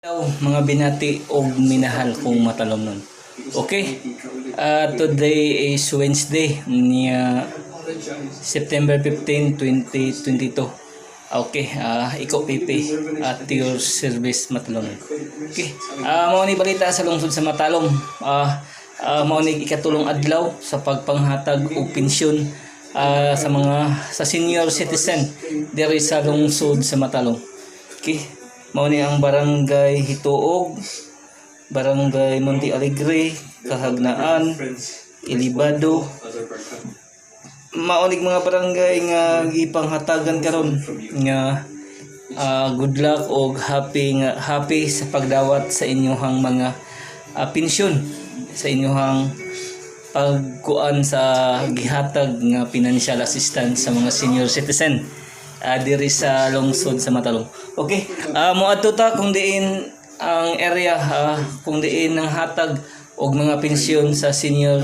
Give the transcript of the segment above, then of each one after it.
Hello mga binati o minahal kong matalom nun. Okay, today is Wednesday niya September 15, 2022. Okay, iko pipi at your service matalom. Okay, mao ni balita sa lungsod sa Matalom. Mao ni ikatulong adlaw sa pagpanghatag og pensyon sa senior citizen diri sa lungsod sa Matalom. Okay. Mao ni ang barangay Hituog, barangay Monte Alegre, Kahagnaan, Ilibado. Mao ni mga barangay nga gipanghatagan karon nga good luck og happy sa pagdawat sa inyohang mga pensyon, sa inyohang pagkuan sa gihatag nga financial assistance sa mga senior citizen diri sa lungsod sa Matalom. Okay, moadto ta kung diin ang area kung diin ang hatag og mga pensyon sa senior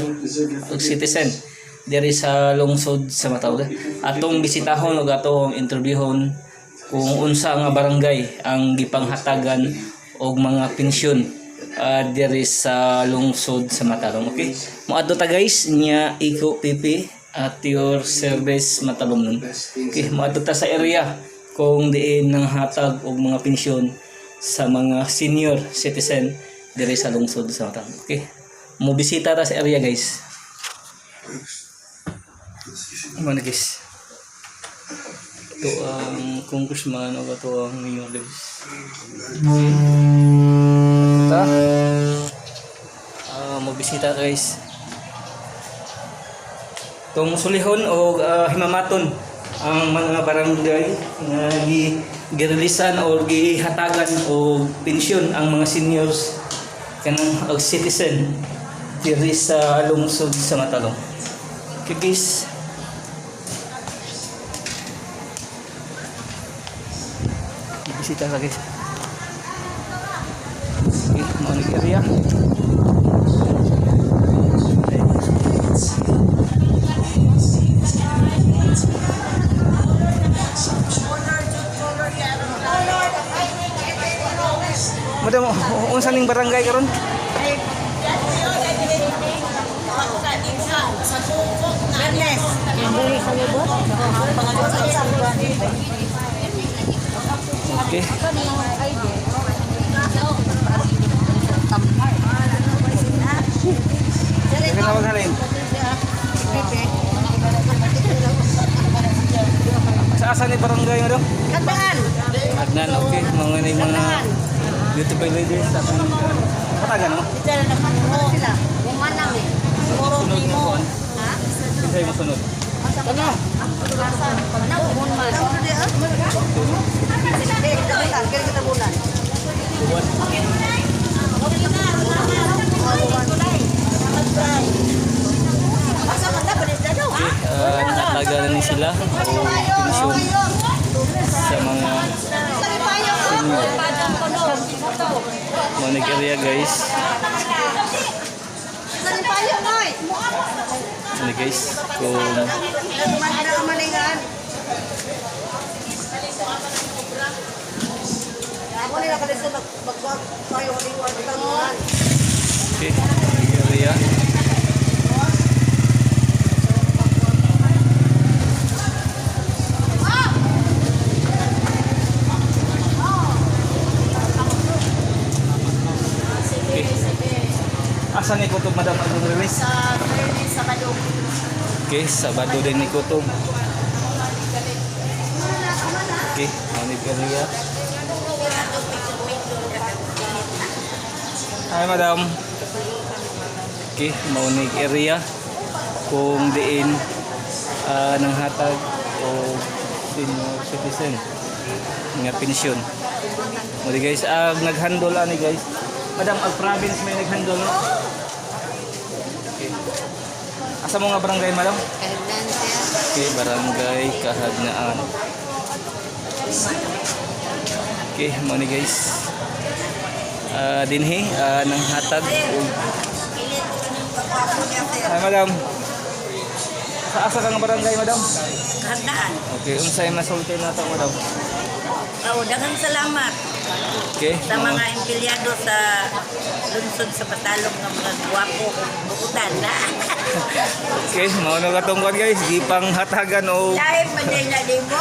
citizen diri sa lungsod sa Matalom. Atong bisitahon ug atong interviewon kung unsa nga barangay ang gipanghatagan og mga pensyon diri sa lungsod sa Matalom. Okay, moadto ta guys nya iko pipi at your service Matalom nun. Okay, maadto ta sa area kung diin ng hatag og mga pensyon sa mga senior citizen diri sa lungsod sa Matalom. Okay, mo bisita ta sa area guys. Ano guys? Ito ang congressman o ito ang mayor guys. Ta? Mo bisita guys. Itong sulihon o himamaton ang mga barangay nga girelisan o gihatagan o pensyon ang mga seniors kanang citizen diri sa lungsod sa Matalom. Okay guys. Bisita ka guys. Okay, mga area. Madam, unsa ning barangay karon? Okay. Sa asa ni barangay mo daw? Kagnaan. Kagnaan, okay. Mga beautiful ladies sa katagan mo? Dito na naman sila. Bumanang eh. Siguro mo. Ha? Kinsay mo sunod? Ano? Ano? Buman. Kaya kita bulan. Nakatagalan ni sila o pensyon sa mga senior. Manig area guys. Ano guys? Kung okay, manig area. Asa ni kutob madam ang release? Sabado. Okay, Sabado din ni kutob. Okay, manig area. Hi madam. Okay, manig area kung diin nang hatag o senior citizen nga pensyon. Muli guys, naghandle ani guys. Madam, ang province may naghandle no? Okay. Asa mo nga barangay madam? Kagnaan siya. Okay, barangay Kahagnaan. Okay, mo ni guys. Dinhi nang hatag og Hi madam. Sa asa ka nga barangay madam? Kagnaan. Okay, unsay masulti nato madam? Oo, daghang salamat Okay? sa mga empleyado sa lungsod sa Batalong ng mga guwapo bukutan na. Okay, mao na katong kwan guys, di panghatagan o Live man din na din mo.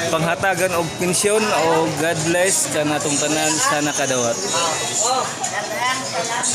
panghatagan og pensyon o God bless kanatong tanan sa nakadawat. Daghang salamat.